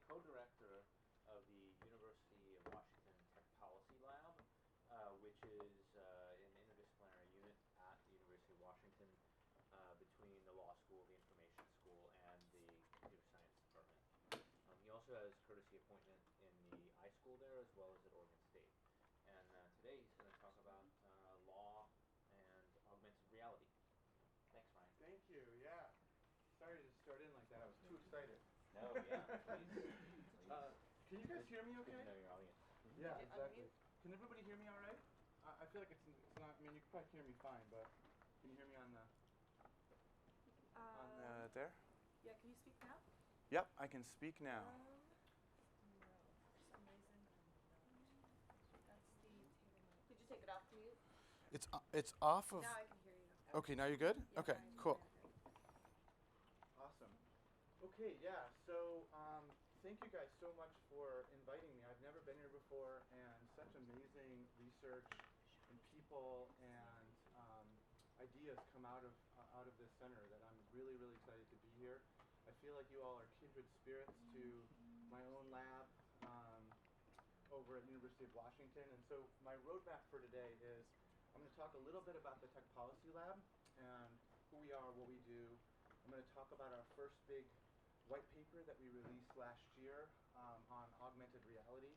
co-director of the University of Washington Tech Policy Lab, which is an interdisciplinary unit at the University of Washington between the law school, the information school, and the computer science department. He also has courtesy appointment in the iSchool there as well as at Oregon State. And today he's going to talk about law and augmented reality. Thanks, Ryan. Thank you. Yeah. Sorry to start in like that. I was too excited. No, yeah, please. Can you guys hear me okay? Good to know your audience. Yeah, exactly. Can everybody hear me all right? I feel like it's not, I mean, you can probably hear me fine, but can you hear me on the there? Yeah, can you speak now? Yep, I can speak now. No, for some reason I'm not. That's the table. Did you take it off mute? It's off of. Now I can hear you. Okay, now you're good? Yeah, Okay, now I can cool. hear you. Awesome. Okay, yeah, so thank you guys so much for inviting me. I've never been here before, and such amazing research and people and ideas come out of this center that I'm really, really excited to be here. I feel like you all are kindred spirits to my own lab over at the University of Washington. And so my roadmap for today is I'm going to talk a little bit about the Tech Policy Lab and who we are, what we do. I'm going to talk about our first big white paper that we released last year on augmented reality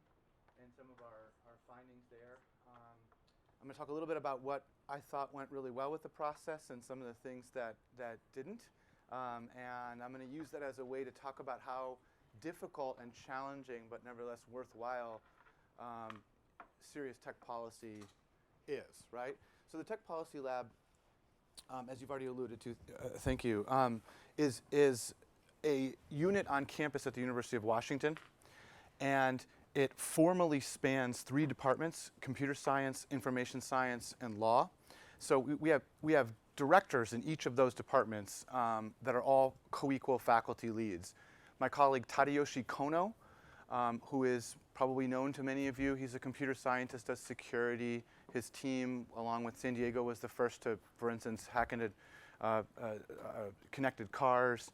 and some of our findings there. I'm going to talk a little bit about what I thought went really well with the process and some of the things that didn't. And I'm going to use that as a way to talk about how difficult and challenging, but nevertheless worthwhile, serious tech policy is, right? So the Tech Policy Lab, as you've already alluded to, thank you, is a unit on campus at the University of Washington. And it formally spans 3 departments: computer science, information science, and law. So we have directors in each of those departments that are all co-equal faculty leads. My colleague Tadayoshi Kohno, who is probably known to many of you, he's a computer scientist, does security. His team, along with San Diego, was the first to, for instance, hack into connected cars.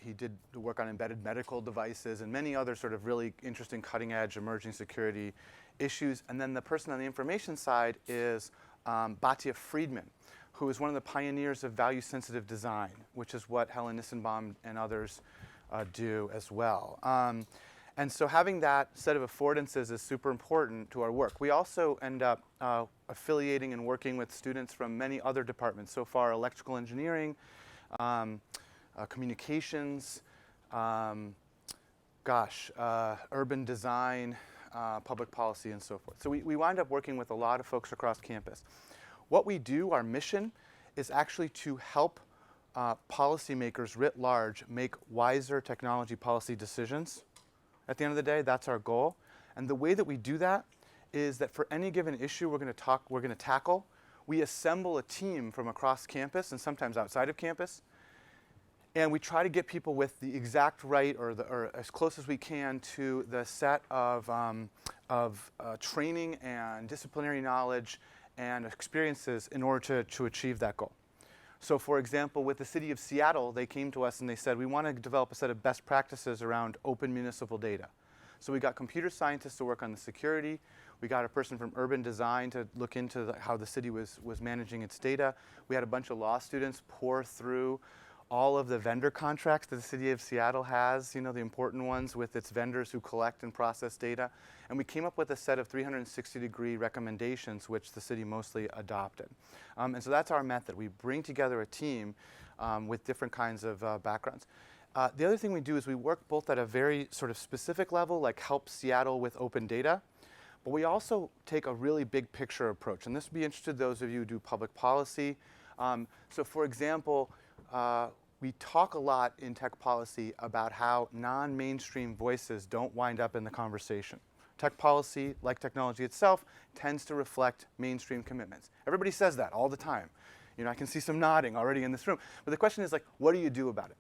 He did the work on embedded medical devices and many other sort of really interesting cutting-edge emerging security issues. And then the person on the information side is Batya Friedman, who is one of the pioneers of value-sensitive design, which is what Helen Nissenbaum and others do as well. And so having that set of affordances is super important to our work. We also end up affiliating and working with students from many other departments. So far, electrical engineering, communications, urban design, public policy, and so forth. So we wind up working with a lot of folks across campus. What we do, our mission, is actually to help policymakers writ large make wiser technology policy decisions. At the end of the day, that's our goal. And the way that we do that is that for any given issue we're going to tackle, we assemble a team from across campus and sometimes outside of campus. And we try to get people with the exact right or as close as we can to the set of training and disciplinary knowledge and experiences in order to achieve that goal. So for example, with the city of Seattle, they came to us and they said, we want to develop a set of best practices around open municipal data. So we got computer scientists to work on the security. We got a person from urban design to look into how the city was managing its data. We had a bunch of law students pour through all of the vendor contracts that the city of Seattle has, the important ones with its vendors who collect and process data. And we came up with a set of 360-degree recommendations, which the city mostly adopted. And so that's our method. We bring together a team with different kinds of backgrounds. The other thing we do is we work both at a very sort of specific level, like help Seattle with open data, but we also take a really big picture approach. And this would be interesting to those of you who do public policy. So for example, we talk a lot in tech policy about how non-mainstream voices don't wind up in the conversation. Tech policy, like technology itself, tends to reflect mainstream commitments. Everybody says that all the time. I can see some nodding already in this room. But the question is, what do you do about it?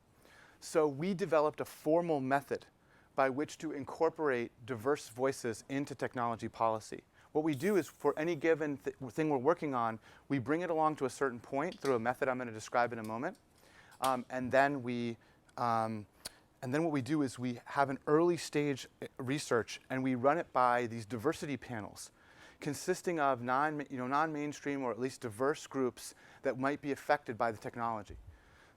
So we developed a formal method by which to incorporate diverse voices into technology policy. What we do is, for any given thing we're working on, we bring it along to a certain point through a method I'm going to describe in a moment. And then we and then what we do is we have an early stage research, and we run it by these diversity panels consisting of non-mainstream or at least diverse groups that might be affected by the technology.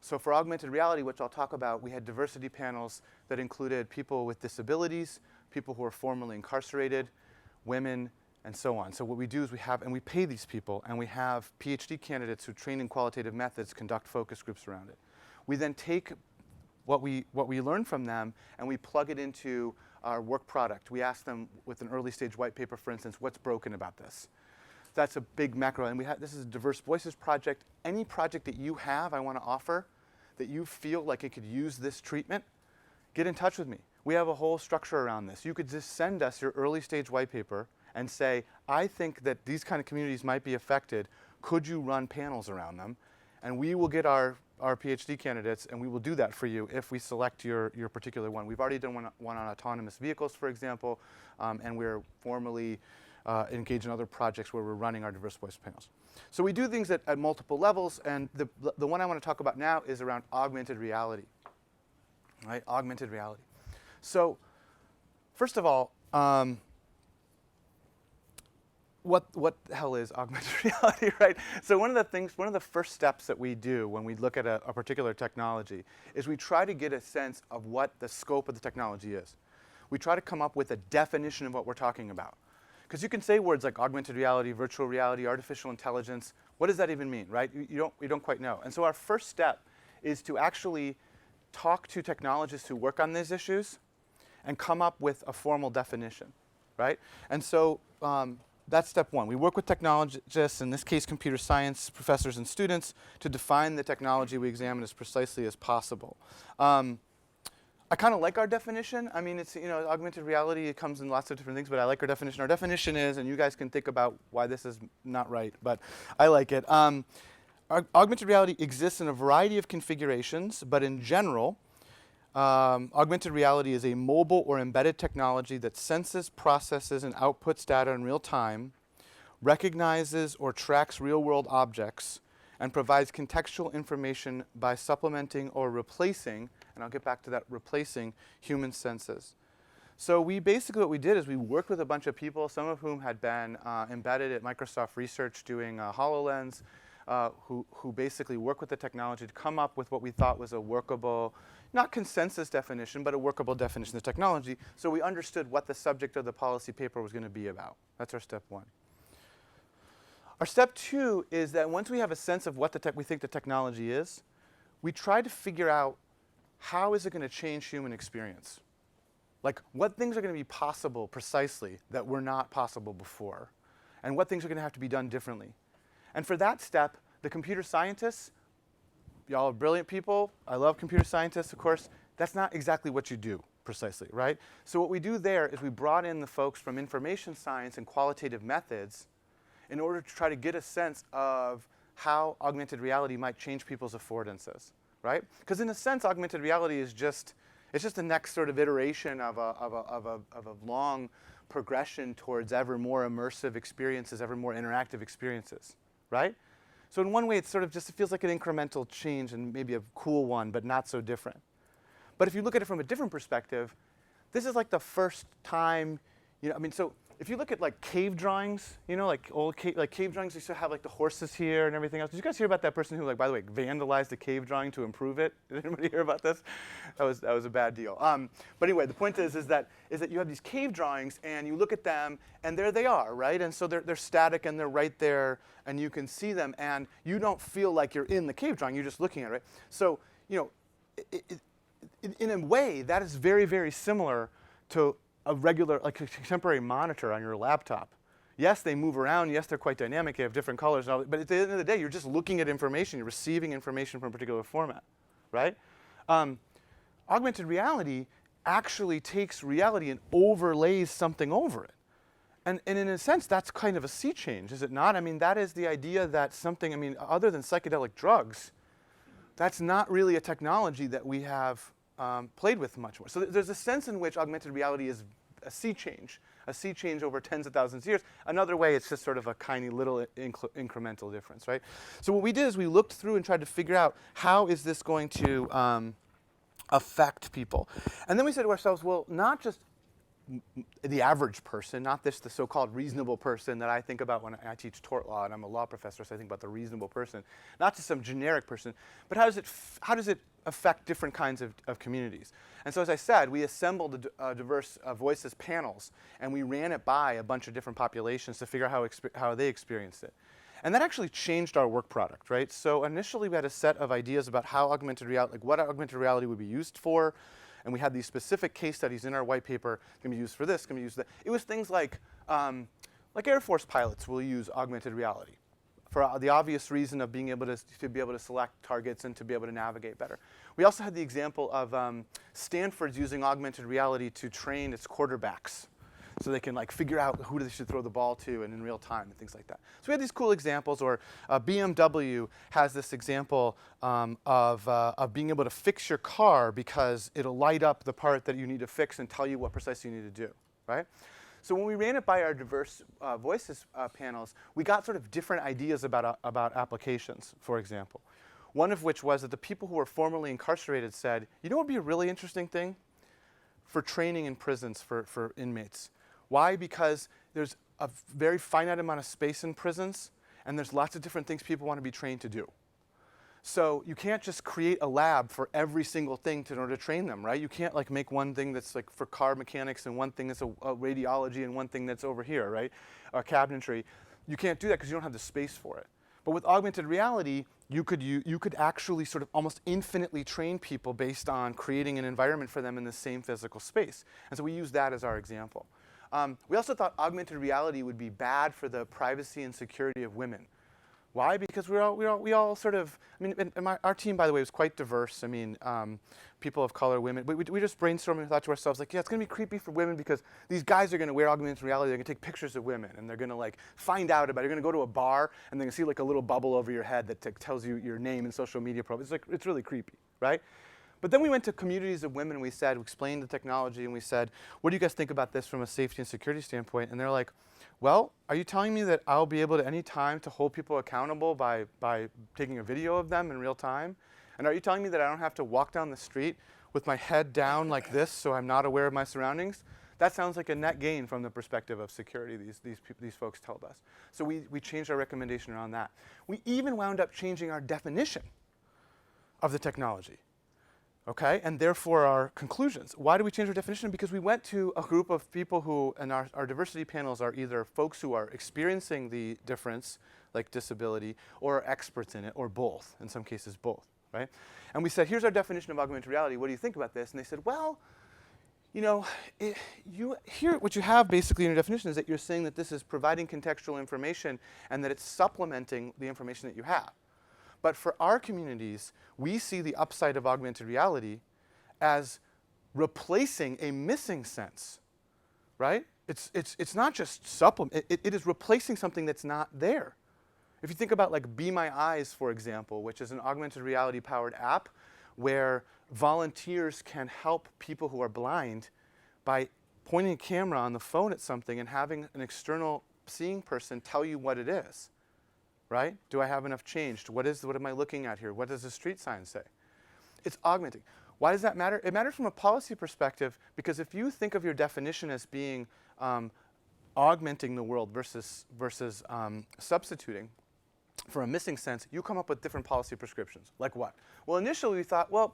So for augmented reality, which I'll talk about, we had diversity panels that included people with disabilities, people who are formerly incarcerated, women, and so on. So what we do is we pay these people, and we have PhD candidates who train in qualitative methods conduct focus groups around it. We then take what we learn from them, and we plug it into our work product. We ask them with an early stage white paper, for instance, what's broken about this? That's a big macro, and this is a diverse voices project. Any project that you have, I want to offer, that you feel like it could use this treatment, get in touch with me. We have a whole structure around this. You could just send us your early stage white paper and say, I think that these kind of communities might be affected. Could you run panels around them? And we will get our PhD candidates, and we will do that for you if we select your particular one. We've already done one on autonomous vehicles, for example, and we're formally engaged in other projects where we're running our diverse voice panels. So we do things at multiple levels, and the one I want to talk about now is around augmented reality, right? Augmented reality. So first of all, what the hell is augmented reality, right? So one of the first steps that we do when we look at a particular technology is we try to get a sense of what the scope of the technology is. We try to come up with a definition of what we're talking about. Because you can say words like augmented reality, virtual reality, artificial intelligence. What does that even mean, right? You don't quite know. And so our first step is to actually talk to technologists who work on these issues and come up with a formal definition, right? And so that's step one. We work with technologists, in this case computer science professors and students, to define the technology we examine as precisely as possible. I kind of like our definition. I mean, it's, augmented reality, it comes in lots of different things, but I like our definition. Our definition is, and you guys can think about why this is not right, but I like it. Augmented reality exists in a variety of configurations, but in general, augmented reality is a mobile or embedded technology that senses, processes, and outputs data in real time, recognizes or tracks real-world objects, and provides contextual information by supplementing or replacing, and I'll get back to that, replacing human senses. So what we did is we worked with a bunch of people, some of whom had been embedded at Microsoft Research doing HoloLens, who basically work with the technology to come up with what we thought was a workable, not consensus definition, but a workable definition of technology, so we understood what the subject of the policy paper was going to be about. That's our step one. Our step two is that once we have a sense of what we think the technology is, we try to figure out how is it going to change human experience. Like, what things are going to be possible precisely that were not possible before, and what things are going to have to be done differently. And for that step, the computer scientists, y'all are brilliant people. I love computer scientists, of course. That's not exactly what you do precisely, right? So what we do there is we brought in the folks from information science and qualitative methods in order to try to get a sense of how augmented reality might change people's affordances, right? Because in a sense, augmented reality is it's just the next sort of iteration of a long progression towards ever more immersive experiences, ever more interactive experiences, right? So in one way, it feels like an incremental change and maybe a cool one, but not so different. But if you look at it from a different perspective, this is like the first time, so if you look at like cave drawings, like old cave drawings used to have like the horses here and everything else. Did you guys hear about that person who, like, by the way, vandalized a cave drawing to improve it? Did anybody hear about this? That was a bad deal. But anyway, the point is that you have these cave drawings and you look at them and there they are, right? And so they're static and they're right there and you can see them and you don't feel like you're in the cave drawing. You're just looking at it, right? So in a way, that is very, very similar to a regular, like a contemporary monitor on your laptop. Yes, they move around. Yes, they're quite dynamic. They have different colors and all, but at the end of the day, you're just looking at information. You're receiving information from a particular format, right? Augmented reality actually takes reality and overlays something over it. And in a sense, that's kind of a sea change, is it not? I mean, that is the idea that something, other than psychedelic drugs, that's not really a technology that we have played with much more. So there's a sense in which augmented reality is a sea change over tens of thousands of years. Another way, it's just sort of a tiny little incremental difference, right? So what we did is we looked through and tried to figure out how is this going to affect people. And then we said to ourselves, well, not just the average person, not the so-called reasonable person that I think about when I teach tort law, and I'm a law professor, so I think about the reasonable person, not just some generic person, but how does it affect different kinds of communities? And so as I said, we assembled diverse voices panels, and we ran it by a bunch of different populations to figure out how they experienced it. And that actually changed our work product, right? So initially we had a set of ideas about how augmented reality, like what augmented reality would be used for, and we had these specific case studies in our white paper. It's going to be used for this, going to be used for that. It was things like Air Force pilots will use augmented reality for the obvious reason of being able to be able to select targets and to be able to navigate better. We also had the example of Stanford's using augmented reality to train its quarterbacks, so they can like figure out who they should throw the ball to and in real time and things like that. So we had these cool examples, or BMW has this example of being able to fix your car because it'll light up the part that you need to fix and tell you what precisely you need to do, right? So when we ran it by our diverse voices panels, we got sort of different ideas about applications, for example. One of which was that the people who were formerly incarcerated said, you know what would be a really interesting thing? For training in prisons for inmates. Why? Because there's a very finite amount of space in prisons, and there's lots of different things people want to be trained to do. So you can't just create a lab for every single thing in order to train them, right? You can't like make one thing that's like for car mechanics and one thing that's a radiology and one thing that's over here, right? Cabinetry. You can't do that because you don't have the space for it. But with augmented reality, you could actually sort of almost infinitely train people based on creating an environment for them in the same physical space. And so we use that as our example. We also thought augmented reality would be bad for the privacy and security of women. Why? Because we all sort of, I mean, our team, by the way, was quite diverse. I mean, people of color, women. We just brainstormed and thought to ourselves, like, yeah, it's going to be creepy for women because these guys are going to wear augmented reality. They're going to take pictures of women, and they're going to, like, find out about it. You're going to go to a bar, and they're going to see, like, a little bubble over your head that tells you your name and social media profile. It's, like, it's really creepy, right? But then we went to communities of women, and we explained the technology, and we said, what do you guys think about this from a safety and security standpoint? And they're like, well, are you telling me that I'll be able to any time to hold people accountable by taking a video of them in real time? And are you telling me that I don't have to walk down the street with my head down like this so I'm not aware of my surroundings? That sounds like a net gain from the perspective of security, these folks told us. So we changed our recommendation around that. We even wound up changing our definition of the technology. Okay, and therefore our conclusions. Why do we change our definition? Because we went to a group of people who, and our diversity panels are either folks who are experiencing the difference, like disability, or are experts in it, or both, in some cases both, right? And we said, here's our definition of augmented reality. What do you think about this? And they said, well, you know, what you have basically in your definition is that you're saying that this is providing contextual information and that it's supplementing the information that you have. But for our communities, we see the upside of augmented reality as replacing a missing sense, right? It's not just supplement, it is replacing something that's not there. If you think about like Be My Eyes, for example, which is an augmented reality powered app where volunteers can help people who are blind by pointing a camera on the phone at something and having an external seeing person tell you what it is. Right? Do I have enough change? What am I looking at here? What does the street sign say? It's augmenting. Why does that matter? It matters from a policy perspective because if you think of your definition as being augmenting the world versus substituting for a missing sense, you come up with different policy prescriptions. Like what? Well, initially we thought, well,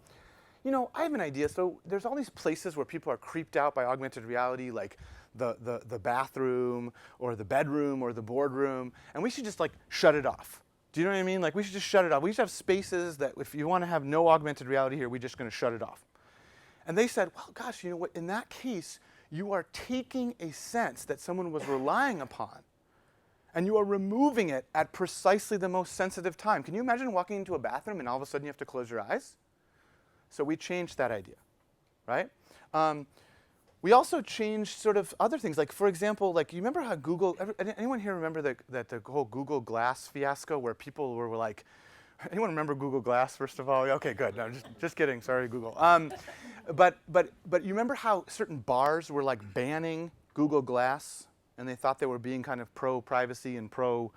you know, I have an idea. So there's all these places where people are creeped out by augmented reality, like the bathroom or the bedroom or the boardroom, and we should just like shut it off. Do you know what I mean? Like we should just shut it off. We should have spaces that if you want to have no augmented reality here, we're just going to shut it off. And they said, well, gosh, you know what? In that case, you are taking a sense that someone was relying upon, and you are removing it at precisely the most sensitive time. Can you imagine walking into a bathroom and all of a sudden you have to close your eyes? So we changed that idea, right? We also changed sort of other things. Like, for example, like you remember how Google, anyone here remember that the whole Google Glass fiasco where people were like, anyone remember Google Glass, first of all? Okay, good. No, just kidding. Sorry, Google. But you remember how certain bars were like banning Google Glass, and they thought they were being kind of pro-privacy and pro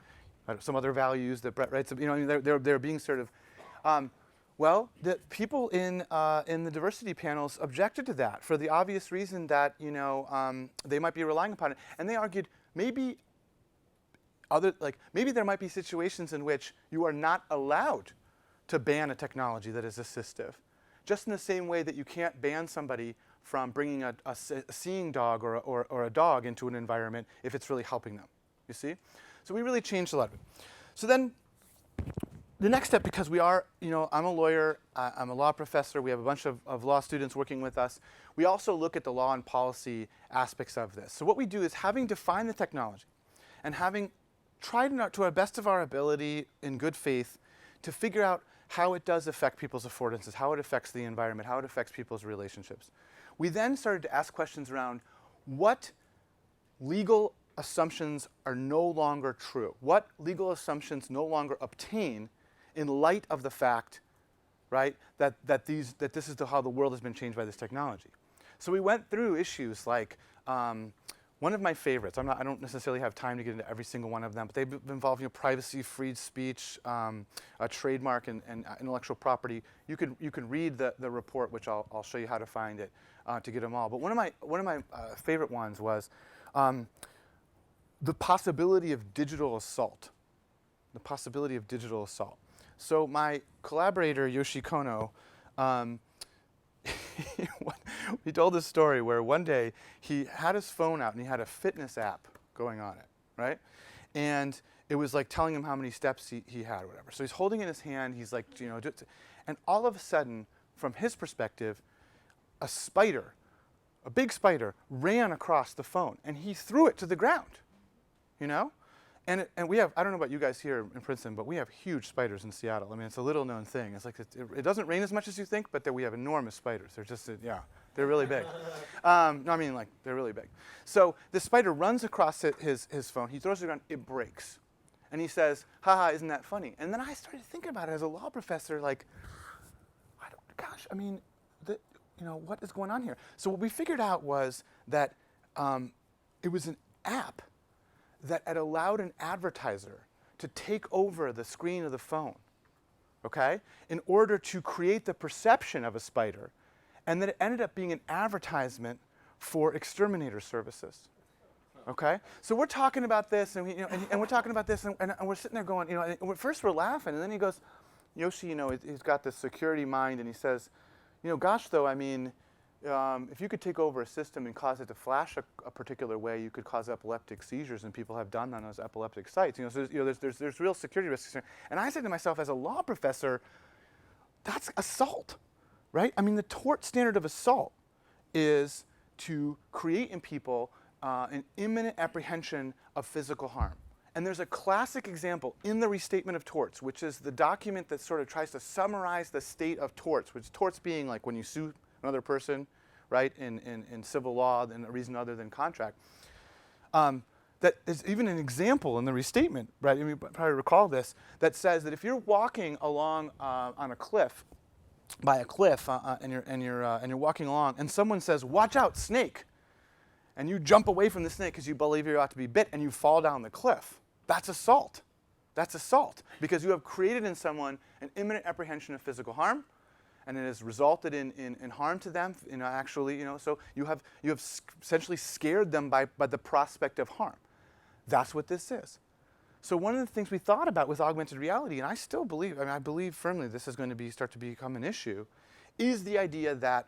some other values that, right? So, you know, they're being sort of. Well, the people in the diversity panels objected to that for the obvious reason that they might be relying upon it, and they argued maybe maybe there might be situations in which you are not allowed to ban a technology that is assistive, just in the same way that you can't ban somebody from bringing a seeing dog or a dog into an environment if it's really helping them. You see, so we really changed a lot of it. So then. The next step, because we are, I'm a lawyer, I'm a law professor, we have a bunch of law students working with us, we also look at the law and policy aspects of this. So what we do is, having defined the technology and having tried to our best of our ability in good faith to figure out how it does affect people's affordances, how it affects the environment, how it affects people's relationships. We then started to ask questions around what legal assumptions are no longer true, what legal assumptions no longer obtain in light of the fact, right, that this is how the world has been changed by this technology. So we went through issues like one of my favorites. I don't necessarily have time to get into every single one of them, but they involve privacy, free speech, a trademark, and intellectual property. You can read the report, which I'll show you how to find it to get them all. But one of my favorite ones was the possibility of digital assault. The possibility of digital assault. So my collaborator, Yoshi Kohno, he told this story where one day he had his phone out and he had a fitness app going on it, right? And it was like telling him how many steps he had or whatever. So he's holding it in his hand, he's like, and all of a sudden, from his perspective, a spider, a big spider, ran across the phone and he threw it to the ground, And we have, I don't know about you guys here in Princeton, but we have huge spiders in Seattle. I mean, it's a little known thing. It's like, it doesn't rain as much as you think, but we have enormous spiders. They're just, they're really big. No, I mean, like, they're really big. So the spider runs across his phone. He throws it around, it breaks. And he says, haha, isn't that funny? And then I started thinking about it as a law professor, like, what is going on here? So what we figured out was that it was an app that had allowed an advertiser to take over the screen of the phone, okay, in order to create the perception of a spider, and that it ended up being an advertisement for exterminator services, okay? So we're talking about this, and we're talking about this, and we're sitting there going, and first we're laughing, and then he goes, Yoshi, he's got this security mind, and he says, gosh, though, I mean, if you could take over a system and cause it to flash a particular way, you could cause epileptic seizures, and people have done that on those epileptic sites. So there's real security risks here. And I said to myself, as a law professor, that's assault, right? I mean, the tort standard of assault is to create in people an imminent apprehension of physical harm. And there's a classic example in the Restatement of Torts, which is the document that sort of tries to summarize the state of torts, which torts being like when you sue another person, right, in civil law, and a reason other than contract. That is even an example in the restatement, right? You probably recall this, that says that if you're walking along on a cliff, by a cliff, and you're walking along, and someone says, "Watch out, snake," and you jump away from the snake because you believe you're about to be bit, and you fall down the cliff, that's assault. That's assault, because you have created in someone an imminent apprehension of physical harm, and it has resulted in harm to them, so you have essentially scared them by the prospect of harm. That's what this is. So one of the things we thought about with augmented reality, and I still believe, I believe firmly this is going to start to become an issue, is the idea that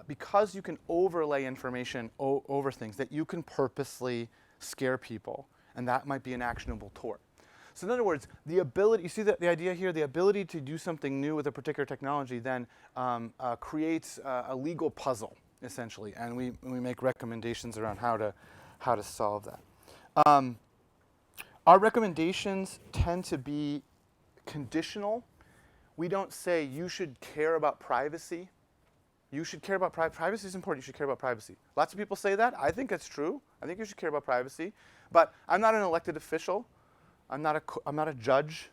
because you can overlay information over things, that you can purposely scare people, and that might be an actionable tort. So in other words, the ability, you see the idea here, the ability to do something new with a particular technology then creates a legal puzzle, essentially, and we make recommendations around how to solve that. Our recommendations tend to be conditional. We don't say you should care about privacy. You should care about privacy. Privacy is important. You should care about privacy. Lots of people say that. I think that's true. I think you should care about privacy. But I'm not an elected official. I'm not a judge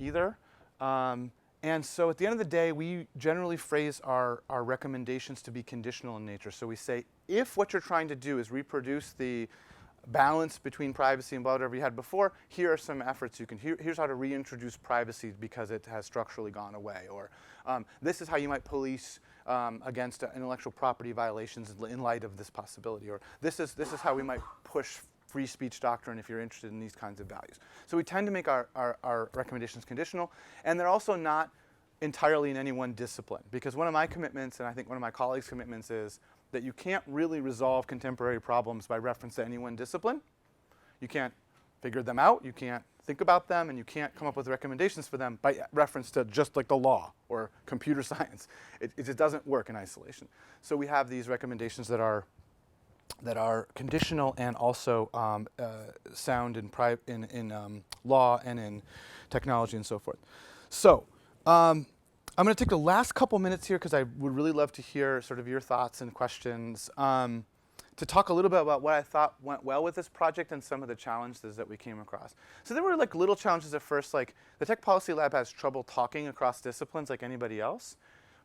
either. And so at the end of the day, we generally phrase our recommendations to be conditional in nature. So we say, if what you're trying to do is reproduce the balance between privacy and whatever you had before. Here are some efforts you can, here's how to reintroduce privacy because it has structurally gone away. Or this is how you might police against intellectual property violations in light of this possibility. Or this is how we might push free speech doctrine if you're interested in these kinds of values. So we tend to make our recommendations conditional, and they're also not entirely in any one discipline. Because one of my commitments, and I think one of my colleagues' commitments, is that you can't really resolve contemporary problems by reference to any one discipline. You can't figure them out, you can't think about them, and you can't come up with recommendations for them by reference to just like the law or computer science. It just doesn't work in isolation. So we have these recommendations that are conditional and also sound in law and in technology and so forth. So I'm going to take the last couple minutes here because I would really love to hear sort of your thoughts and questions to talk a little bit about what I thought went well with this project and some of the challenges that we came across. So there were like little challenges at first, like the Tech Policy Lab has trouble talking across disciplines like anybody else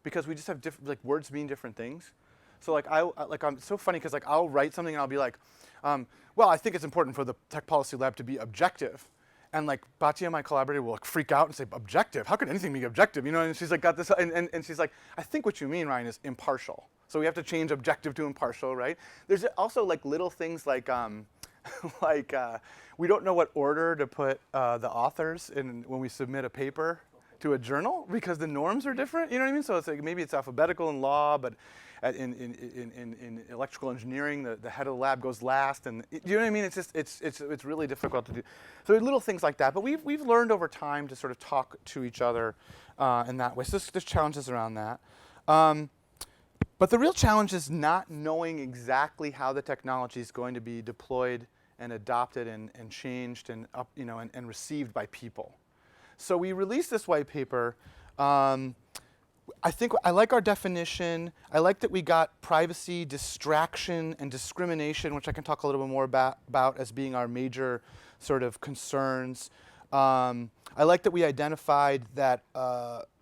because we just have different, like words mean different things. So like I'm so funny because like I'll write something and I'll be like, well, I think it's important for the Tech Policy Lab to be objective. And like Batya, my collaborator, will like freak out and say, objective? How could anything be objective? You know, and she's like got this, and she's like, I think what you mean, Ryan, is impartial. So we have to change objective to impartial, right? There's also like little things like, we don't know what order to put the authors in when we submit a paper to a journal because the norms are different. You know what I mean? So it's like maybe it's alphabetical in law, but in electrical engineering, the head of the lab goes last, and you know what I mean? It's just it's really difficult to do. So little things like that. But we've learned over time to sort of talk to each other in that way. So there's challenges around that. But the real challenge is not knowing exactly how the technology is going to be deployed and adopted and changed and and received by people. So we released this white paper. I think I like our definition. I like that we got privacy, distraction, and discrimination, which I can talk a little bit more about as being our major sort of concerns. I like that we identified that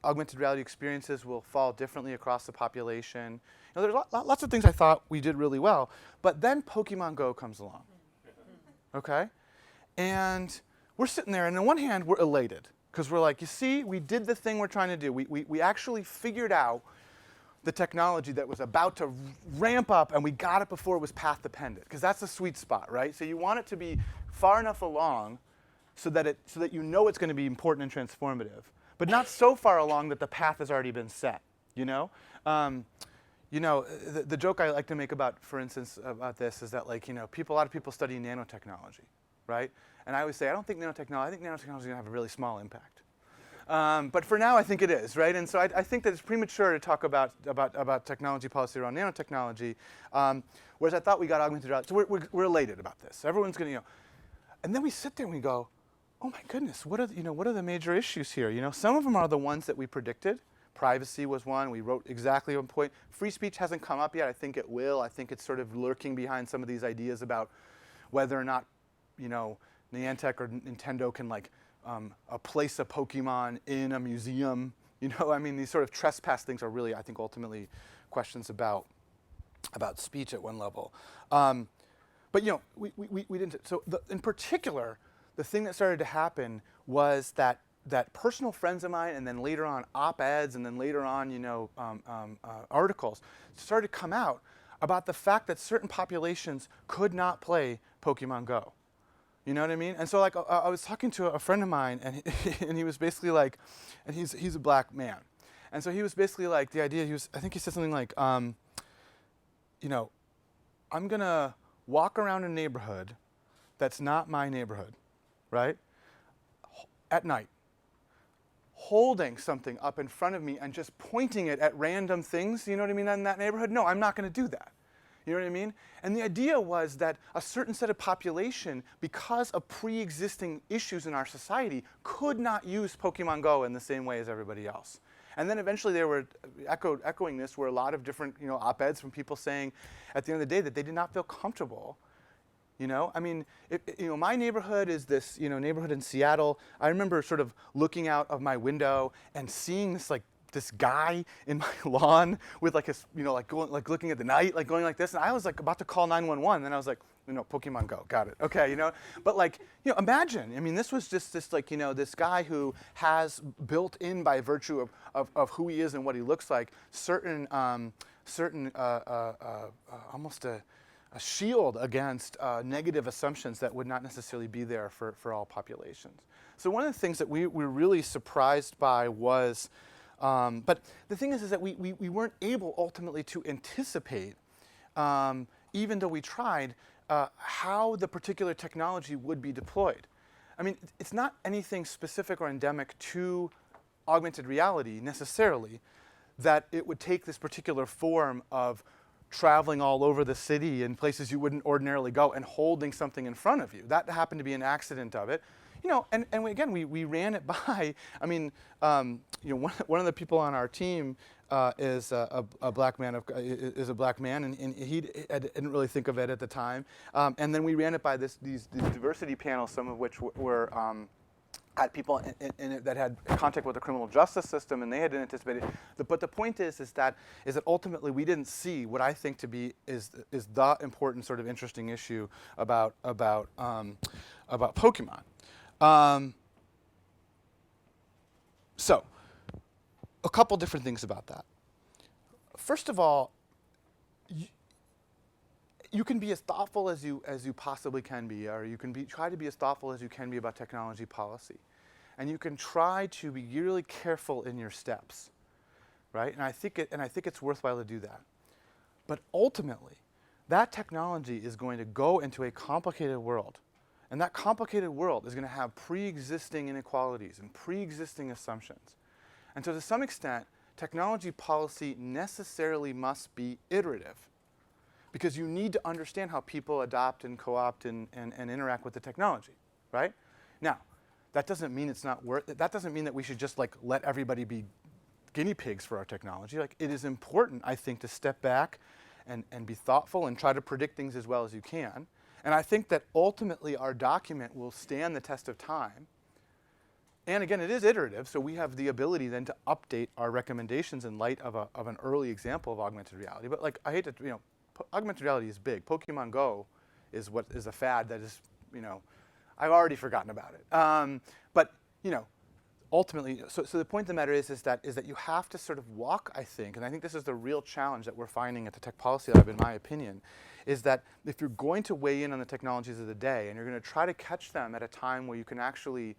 augmented reality experiences will fall differently across the population. You know, there's lots of things I thought we did really well, but then Pokemon Go comes along, okay? And we're sitting there, and on one hand, we're elated. Because we're like, you see, we did the thing we're trying to do. We actually figured out the technology that was about to ramp up, and we got it before it was path dependent. Because that's the sweet spot, right? So you want it to be far enough along so that you know it's going to be important and transformative, but not so far along that the path has already been set. You know, the joke I like to make about, for instance, about this is that like a lot of people study nanotechnology, right? And I always say, I think nanotechnology is going to have a really small impact. But for now, I think it is, right? And so I think that it's premature to talk about technology policy around nanotechnology, whereas I thought we got augmented reality. So we're elated about this. Everyone's going to, and then we sit there and we go, oh my goodness, what are the major issues here? Some of them are the ones that we predicted. Privacy was one. We wrote exactly on point. Free speech hasn't come up yet. I think it will. I think it's sort of lurking behind some of these ideas about whether or not, Niantic or Nintendo can like place a Pokemon in a museum. I mean, these sort of trespass things are really, I think, ultimately questions about speech at one level. But we didn't. So in particular, the thing that started to happen was that personal friends of mine, and then later on op-eds, and then later on articles started to come out about the fact that certain populations could not play Pokemon Go. You know what I mean? And so like I was talking to a friend of mine, and he was basically like, and he's a black man, and so he was basically like, the idea, I think he said something like, I'm gonna walk around a neighborhood that's not my neighborhood, right? At night, holding something up in front of me and just pointing it at random things, you know what I mean, in that neighborhood? No, I'm not gonna do that. You know what I mean? And the idea was that a certain set of population, because of pre-existing issues in our society, could not use Pokemon Go in the same way as everybody else. And then eventually there were, echoing this, were a lot of different op-eds from people saying at the end of the day that they did not feel comfortable. I mean, my neighborhood is this, neighborhood in Seattle. I remember sort of looking out of my window and seeing this like this guy in my lawn with like his, like going, like looking at the night, like going like this, and I was like about to call 911, and then I was like, Pokemon Go, got it, okay, But like, imagine, I mean, this was just this like, this guy who has built in by virtue of who he is and what he looks like, certain almost a shield against negative assumptions that would not necessarily be there for all populations. So one of the things that we were really surprised by was, but the thing is that we weren't able ultimately to anticipate, even though we tried, how the particular technology would be deployed. I mean, it's not anything specific or endemic to augmented reality necessarily, that it would take this particular form of traveling all over the city in places you wouldn't ordinarily go and holding something in front of you. That happened to be an accident of it. And again, we ran it by. I mean, one of the people on our team is a black man, and he didn't really think of it at the time. And then we ran it by these diversity panels, some of which were had people in it that had contact with the criminal justice system, and they hadn't anticipated. But the point is that ultimately we didn't see what I think to be is the important sort of interesting issue about Pokemon. So, a couple different things about that. First of all, you can be as thoughtful as you possibly can be, or you can try to be as thoughtful as you can be about technology policy, and you can try to be really careful in your steps, right? And I think it's worthwhile to do that. But ultimately, that technology is going to go into a complicated world. And that complicated world is going to have pre-existing inequalities and pre-existing assumptions. And so to some extent, technology policy necessarily must be iterative, because you need to understand how people adopt and co-opt and interact with the technology, right? Now, that doesn't mean it's not that doesn't mean that we should just like let everybody be guinea pigs for our technology. Like, it is important, I think, to step back and be thoughtful and try to predict things as well as you can. And I think that ultimately our document will stand the test of time. And again, it is iterative, so we have the ability then to update our recommendations in light of an early example of augmented reality. But like, I hate to, augmented reality is big. Pokemon Go is a fad that is, I've already forgotten about it. But ultimately, so the point of the matter is that you have to sort of walk, I think, and I think this is the real challenge that we're finding at the Tech Policy Lab, in my opinion, is that if you're going to weigh in on the technologies of the day and you're going to try to catch them at a time where you can actually,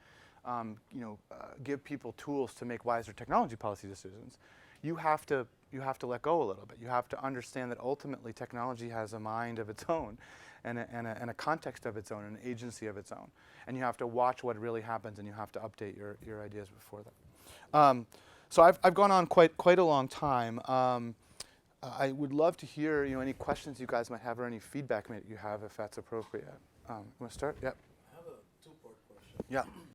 give people tools to make wiser technology policy decisions, you have to let go a little bit. You have to understand that ultimately technology has a mind of its own, and a context of its own, and an agency of its own. And you have to watch what really happens, and you have to update your ideas before that. So I've gone on quite a long time. I would love to hear any questions you guys might have, or any feedback you have, if that's appropriate. You want to start? Yep. I have a two-part question. Yeah.